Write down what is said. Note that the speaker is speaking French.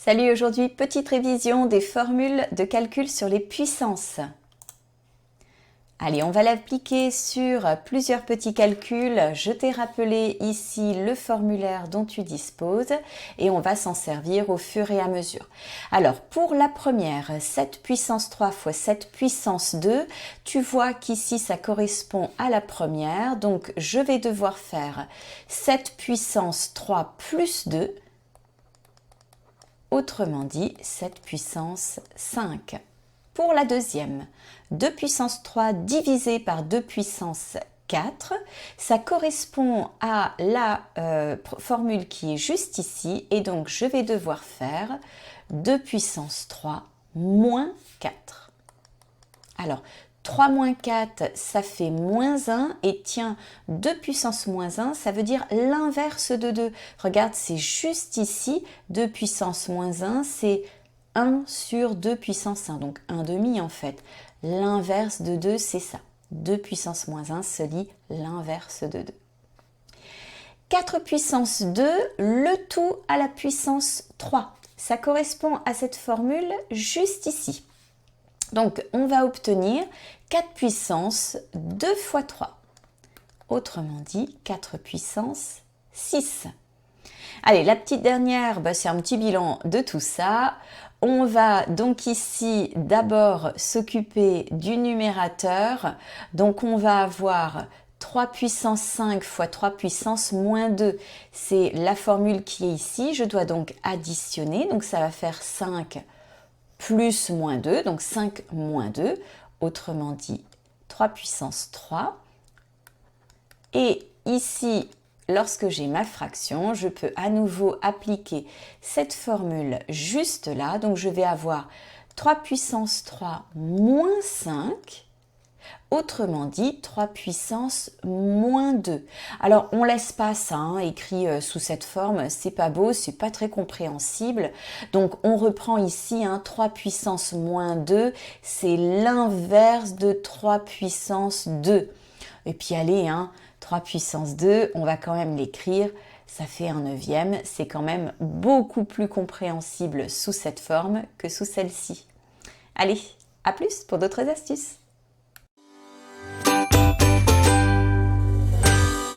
Salut, aujourd'hui, petite révision des formules de calcul sur les puissances. Allez, on va l'appliquer sur plusieurs petits calculs. Je t'ai rappelé ici le formulaire dont tu disposes et on va s'en servir au fur et à mesure. Alors, pour la première, 7 puissance 3 fois 7 puissance 2, tu vois qu'ici ça correspond à la première. Donc, je vais devoir faire 7 puissance 3 plus 2. Autrement dit, 7 puissance 5. Pour la deuxième, 2 puissance 3 divisé par 2 puissance 4, ça correspond à la formule qui est juste ici, et donc je vais devoir faire 2 puissance 3 moins 4. Alors, 3 moins 4, ça fait moins 1. Et tiens, 2 puissance moins 1, ça veut dire l'inverse de 2. Regarde, c'est juste ici. 2 puissance moins 1, c'est 1 sur 2 puissance 1. Donc 1 demi en fait. L'inverse de 2, c'est ça. 2 puissance moins 1 se lit l'inverse de 2. 4 puissance 2, le tout à la puissance 3. Ça correspond à cette formule juste ici. Donc, on va obtenir 4 puissance 2 fois 3. Autrement dit, 4 puissance 6. Allez, la petite dernière, c'est un petit bilan de tout ça. On va donc ici d'abord s'occuper du numérateur. Donc, on va avoir 3 puissance 5 fois 3 puissance moins 2. C'est la formule qui est ici. Je dois donc additionner. Donc, ça va faire 5 plus moins 2, donc 5 moins 2, autrement dit 3 puissance 3. Et ici, lorsque j'ai ma fraction, je peux à nouveau appliquer cette formule juste là. Donc je vais avoir 3 puissance 3 moins 5. Autrement dit, 3 puissance moins 2. Alors, on laisse pas ça écrit sous cette forme, c'est pas beau, c'est pas très compréhensible. Donc, on reprend ici 3 puissance moins 2, c'est l'inverse de 3 puissance 2. Et puis, allez, 3 puissance 2, on va quand même l'écrire, ça fait un neuvième. C'est quand même beaucoup plus compréhensible sous cette forme que sous celle-ci. Allez, à plus pour d'autres astuces.